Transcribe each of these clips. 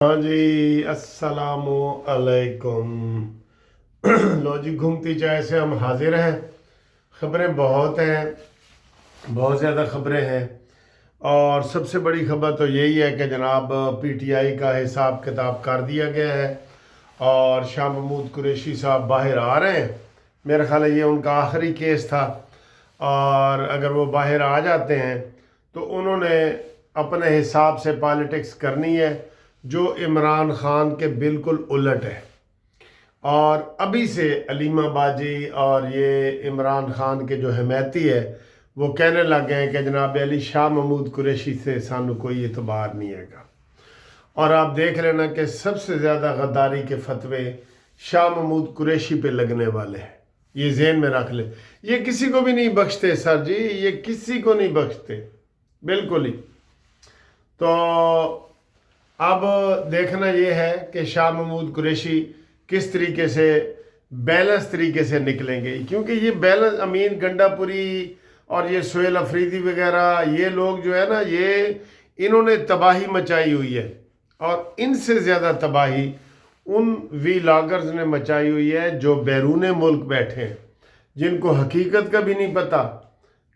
ہاں جی، السلام علیکم۔ لو جی، گھومتی چائے سے ہم حاضر ہیں۔ خبریں بہت ہیں، بہت زیادہ خبریں ہیں، اور سب سے بڑی خبر تو یہی ہے کہ جناب پی ٹی آئی کا حساب کتاب کر دیا گیا ہے اور شاہ محمود قریشی صاحب باہر آ رہے ہیں۔ میرا خیال ہے یہ ان کا آخری کیس تھا، اور اگر وہ باہر آ جاتے ہیں تو انہوں نے اپنے حساب سے پالیٹکس کرنی ہے جو عمران خان کے بالکل الٹ ہے۔ اور ابھی سے علیمہ باجی اور یہ عمران خان کے جو حمایتی ہے وہ کہنے لگ گئے ہیں کہ جناب علی شاہ محمود قریشی سے سانو کوئی اعتبار نہیں ہے گا۔ اور آپ دیکھ لینا کہ سب سے زیادہ غداری کے فتوے شاہ محمود قریشی پہ لگنے والے ہیں، یہ ذہن میں رکھ لیں۔ یہ کسی کو بھی نہیں بخشتے سر جی، یہ کسی کو نہیں بخشتے بالکل ہی۔ تو اب دیکھنا یہ ہے کہ شاہ محمود قریشی کس طریقے سے بیلنس طریقے سے نکلیں گے، کیونکہ یہ بیلنس امین گنڈا پوری اور یہ سہیل افریدی وغیرہ یہ لوگ جو ہے نا، انہوں نے تباہی مچائی ہوئی ہے، اور ان سے زیادہ تباہی ان وی لاگرز نے مچائی ہوئی ہے جو بیرون ملک بیٹھے ہیں، جن کو حقیقت کا بھی نہیں پتہ،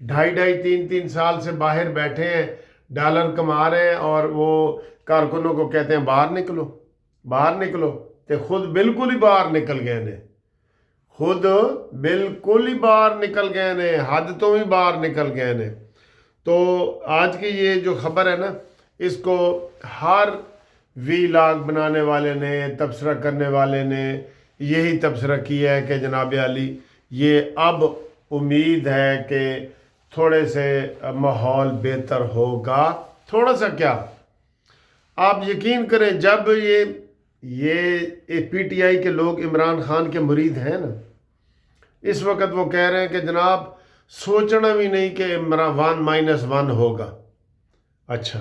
2.5 سال سے باہر بیٹھے ہیں، ڈالر کما رہے ہیں، اور وہ کارکنوں کو کہتے ہیں باہر نکلو باہر نکلو، تے خود بالکل ہی باہر نکل گئے نے، خود بالکل ہی باہر نکل گئے نے، حد تو بھی باہر نکل گئے نے۔ تو آج کی یہ جو خبر ہے نا، اس کو ہر وی لاگ بنانے والے نے، تبصرہ کرنے والے نے یہی تبصرہ کیا ہے کہ جناب علی یہ اب امید ہے کہ تھوڑے سے ماحول بہتر ہوگا، تھوڑا سا کیا، آپ یقین کریں جب یہ پی ٹی آئی کے لوگ عمران خان کے مرید ہیں نا، اس وقت وہ کہہ رہے ہیں کہ جناب سوچنا بھی نہیں کہ عمران 1-1 ہوگا۔ اچھا،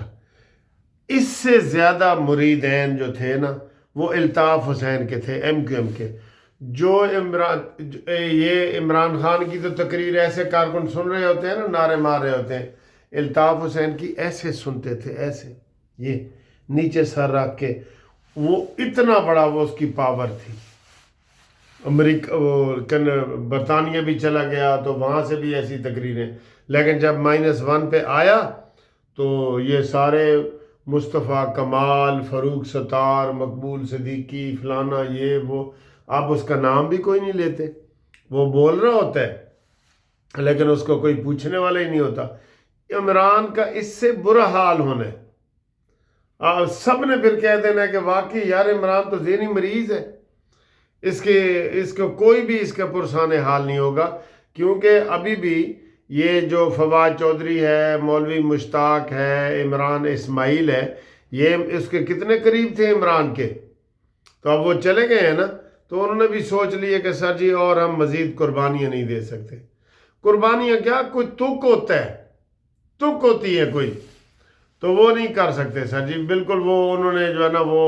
اس سے زیادہ مریدین جو تھے نا وہ الطاف حسین کے تھے، ایم کیو ایم کے، جو یہ عمران خان کی تو تقریر ایسے کارکن سن رہے ہوتے ہیں نا، نعرے مار رہے ہوتے ہیں، الطاف حسین کی ایسے سنتے تھے، ایسے یہ نیچے سر رکھ کے، وہ اتنا بڑا وہ اس کی پاور تھی۔ برطانیہ بھی چلا گیا تو وہاں سے بھی ایسی تقریریں، لیکن جب -1 پہ آیا تو یہ سارے مصطفیٰ کمال، فاروق ستار، مقبول صدیقی، فلانا یہ وہ، اب اس کا نام بھی کوئی نہیں لیتے، وہ بول رہا ہوتا ہے لیکن اس کو کوئی پوچھنے والا ہی نہیں ہوتا۔ عمران کا اس سے برا حال ہونا ہے، سب نے پھر کہہ دینا کہ واقعی یار عمران تو ذہنی مریض ہے، اس کو کوئی بھی اس کا پرسان حال نہیں ہوگا، کیونکہ ابھی بھی یہ جو فواد چودھری ہے، مولوی مشتاق ہے، عمران اسماعیل ہے، یہ اس کے کتنے قریب تھے عمران کے، تو اب وہ چلے گئے ہیں نا، تو انہوں نے بھی سوچ لیے کہ سر جی اور ہم مزید قربانیاں نہیں دے سکتے۔ قربانیاں کیا، کوئی تک ہوتا ہے، تک ہوتی ہے کوئی، تو وہ نہیں کر سکتے سر جی، بالکل وہ انہوں نے جو ہے نا وہ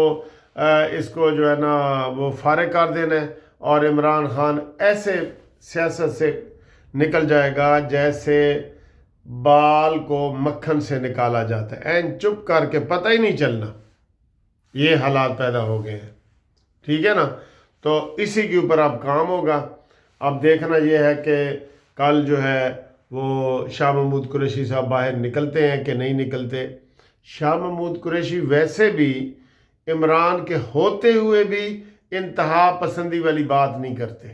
اس کو جو ہے نا وہ فارغ کر دینا ہے، اور عمران خان ایسے سیاست سے نکل جائے گا جیسے بال کو مکھن سے نکالا جاتا ہے، این چپ کر کے پتہ ہی نہیں چلنا، یہ حالات پیدا ہو گئے ہیں، ٹھیک ہے نا۔ تو اسی کے اوپر اب کام ہوگا۔ اب دیکھنا یہ ہے کہ کل جو ہے وہ شاہ محمود قریشی صاحب باہر نکلتے ہیں کہ نہیں نکلتے۔ شاہ محمود قریشی ویسے بھی عمران کے ہوتے ہوئے بھی انتہا پسندی والی بات نہیں کرتے،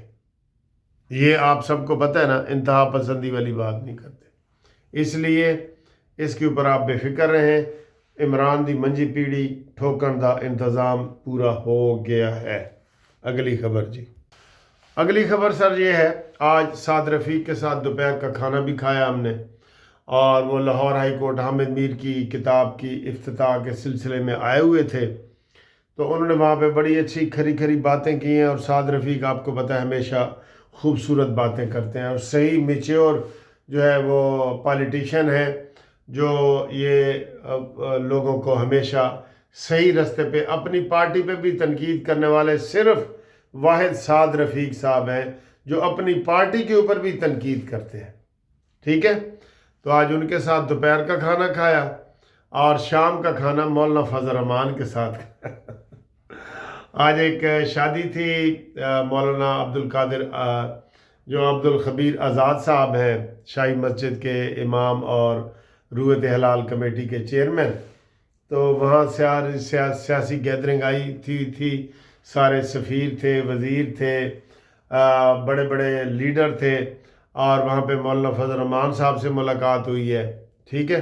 یہ آپ سب کو پتہ ہے نا، انتہا پسندی والی بات نہیں کرتے، اس لیے اس کے اوپر آپ بے فکر رہیں۔ عمران دی منجی پیڑی ٹھوکن دا انتظام پورا ہو گیا ہے۔ اگلی خبر جی، اگلی خبر سر یہ ہے، آج سعد رفیق کے ساتھ دوپہر کا کھانا بھی کھایا ہم نے، اور وہ لاہور ہائی کورٹ حامد میر کی کتاب کی افتتاح کے سلسلے میں آئے ہوئے تھے، تو انہوں نے وہاں پہ بڑی اچھی کھری کھری باتیں کی ہیں، اور سعد رفیق آپ کو پتہ ہے ہمیشہ خوبصورت باتیں کرتے ہیں، اور صحیح میچیور جو ہے وہ پالیٹیشین ہے، جو یہ لوگوں کو ہمیشہ صحیح رستے پہ، اپنی پارٹی پہ بھی تنقید کرنے والے صرف واحد سعد رفیق صاحب ہیں جو اپنی پارٹی کے اوپر بھی تنقید کرتے ہیں، ٹھیک ہے۔ تو آج ان کے ساتھ دوپہر کا کھانا کھایا، اور شام کا کھانا مولانا فضل الرحمان کے ساتھ آج ایک شادی تھی مولانا عبد القادر جو عبد الخبیر آزاد صاحب ہیں، شاہی مسجد کے امام اور رویت حلال کمیٹی کے چیئرمین. تو وہاں سیاسی گیدرنگ آئی تھی، سارے سفیر تھے، وزیر تھے، بڑے بڑے لیڈر تھے، اور وہاں پہ مولانا فضل الرحمان صاحب سے ملاقات ہوئی ہے. ٹھیک ہے،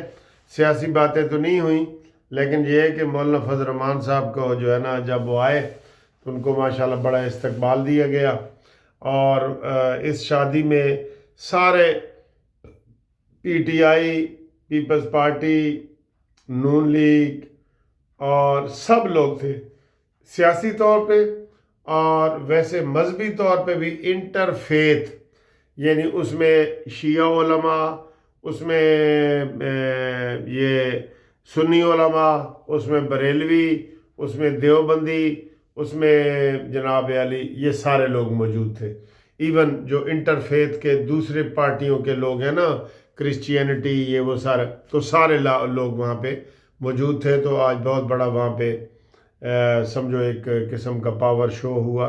سیاسی باتیں تو نہیں ہوئیں، لیکن یہ ہے کہ مولانا فضل الرحمان صاحب کو جو ہے نا جب وہ آئے تو ان کو ماشاءاللہ بڑا استقبال دیا گیا. اور اس شادی میں سارے پی ٹی آئی، پیپلز پارٹی، نون لیگ اور سب لوگ تھے سیاسی طور پہ، اور ویسے مذہبی طور پہ بھی انٹر فیتھ، یعنی اس میں شیعہ علماء، اس میں یہ سنی علماء، اس میں بریلوی، اس میں دیوبندی، اس میں جناب علی، یہ سارے لوگ موجود تھے. ایون جو انٹر فیتھ کے دوسرے پارٹیوں کے لوگ ہیں نا، کرسچینٹی، یہ وہ سارے، تو سارے لوگ وہاں پہ موجود تھے. تو آج بہت بڑا وہاں پہ سمجھو ایک قسم کا پاور شو ہوا.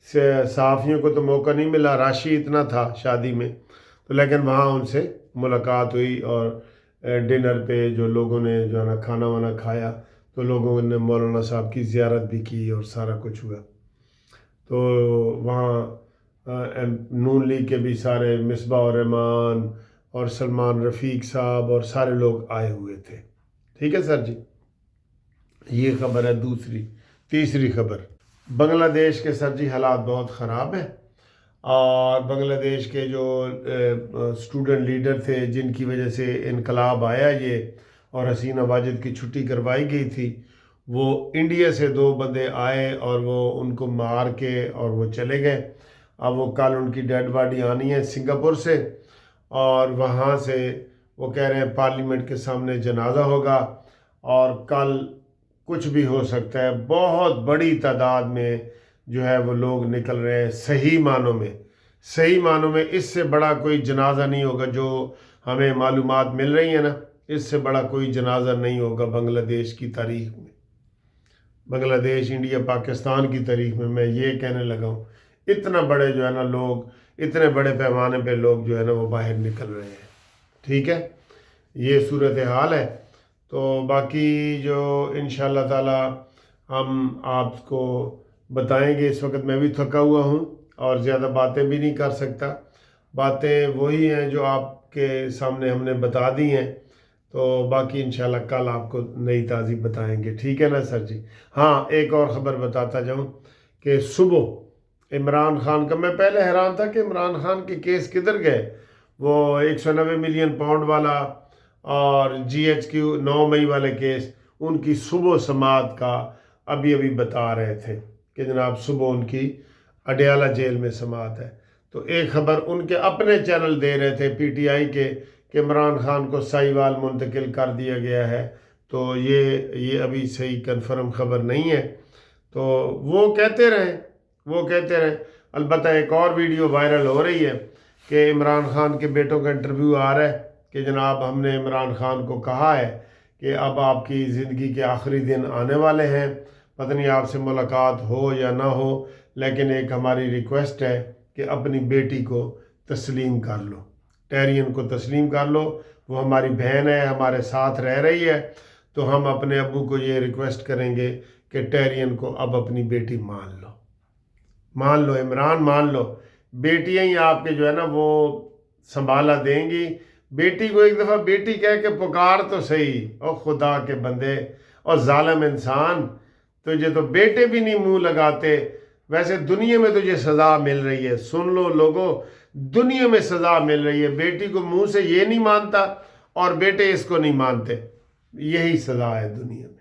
صحافیوں کو تو موقع نہیں ملا، راشی اتنا تھا شادی میں، تو لیکن وہاں ان سے ملاقات ہوئی. اور ڈنر پہ جو لوگوں نے جو ہے نا کھانا وانا کھایا، تو لوگوں نے مولانا صاحب کی زیارت بھی کی اور سارا کچھ ہوا. تو وہاں نون لیگ کے بھی سارے، مصباح الرحمان اور سلمان رفیق صاحب اور سارے لوگ آئے ہوئے تھے. ٹھیک ہے سر جی، یہ خبر ہے. تیسری خبر، بنگلہ دیش کے سر جی حالات بہت خراب ہیں، اور بنگلہ دیش کے جو اسٹوڈنٹ لیڈر تھے جن کی وجہ سے انقلاب آیا یہ اور حسینہ واجد کی چھٹی کروائی گئی تھی، وہ انڈیا سے 2 بندے آئے اور وہ ان کو مار کے اور وہ چلے گئے. اب وہ کل ان کی ڈیڈ باڈی آنی ہے سنگاپور سے، اور وہاں سے وہ کہہ رہے ہیں پارلیمنٹ کے سامنے جنازہ ہوگا، اور کل کچھ بھی ہو سکتا ہے. بہت بڑی تعداد میں جو ہے وہ لوگ نکل رہے ہیں، صحیح معنوں میں اس سے بڑا کوئی جنازہ نہیں ہوگا. جو ہمیں معلومات مل رہی ہیں نا، اس سے بڑا کوئی جنازہ نہیں ہوگا بنگلہ دیش کی تاریخ میں، بنگلہ دیش، انڈیا، پاکستان کی تاریخ میں. میں یہ کہنے لگا ہوں، اتنا بڑے جو ہے نا لوگ، اتنے بڑے پیمانے پہ لوگ جو ہے نا وہ باہر نکل رہے ہیں. ٹھیک ہے، یہ صورتحال ہے. تو باقی جو انشاءاللہ تعالی ہم آپ کو بتائیں گے. اس وقت میں بھی تھکا ہوا ہوں اور زیادہ باتیں بھی نہیں کر سکتا. باتیں وہی ہیں جو آپ کے سامنے ہم نے بتا دی ہیں، تو باقی انشاءاللہ کل آپ کو نئی تازی بتائیں گے. ٹھیک ہے نا سر جی؟ ہاں، ایک اور خبر بتاتا جاؤں کہ صبح عمران خان کا، میں پہلے حیران تھا کہ عمران خان کے کیس کدھر گئے. وہ 190 ملین پاؤنڈ والا اور جی ایچ کیو 9 مئی والے کیس، ان کی صبح سماعت کا ابھی بتا رہے تھے کہ جناب صبح ان کی اڈیالہ جیل میں سماعت ہے. تو ایک خبر ان کے اپنے چینل دے رہے تھے پی ٹی آئی کے کہ عمران خان کو سائیوال منتقل کر دیا گیا ہے. تو یہ ابھی صحیح کنفرم خبر نہیں ہے. تو وہ کہتے رہیں. البتہ ایک اور ویڈیو وائرل ہو رہی ہے کہ عمران خان کے بیٹوں کا انٹرویو آ رہا ہے کہ جناب ہم نے عمران خان کو کہا ہے کہ اب آپ کی زندگی کے آخری دن آنے والے ہیں، پتہ نہیں آپ سے ملاقات ہو یا نہ ہو، لیکن ایک ہماری ریکویسٹ ہے کہ اپنی بیٹی کو تسلیم کر لو، ٹیرین کو تسلیم کر لو. وہ ہماری بہن ہے، ہمارے ساتھ رہ رہی ہے. تو ہم اپنے ابو کو یہ ریکویسٹ کریں گے کہ ٹیرین کو اب اپنی بیٹی مان لو عمران، مان لو. بیٹیاں ہی آپ کے جو ہے نا وہ سنبھالا دیں گی. بیٹی کو ایک دفعہ بیٹی کہہ کے پکار تو صحیح. اور خدا کے بندے اور ظالم انسان، تجھے تو بیٹے بھی نہیں منہ لگاتے. ویسے دنیا میں تجھے سزا مل رہی ہے، سن لو لوگوں، دنیا میں سزا مل رہی ہے. بیٹی کو منہ سے یہ نہیں مانتا اور بیٹے اس کو نہیں مانتے، یہی سزا ہے دنیا میں.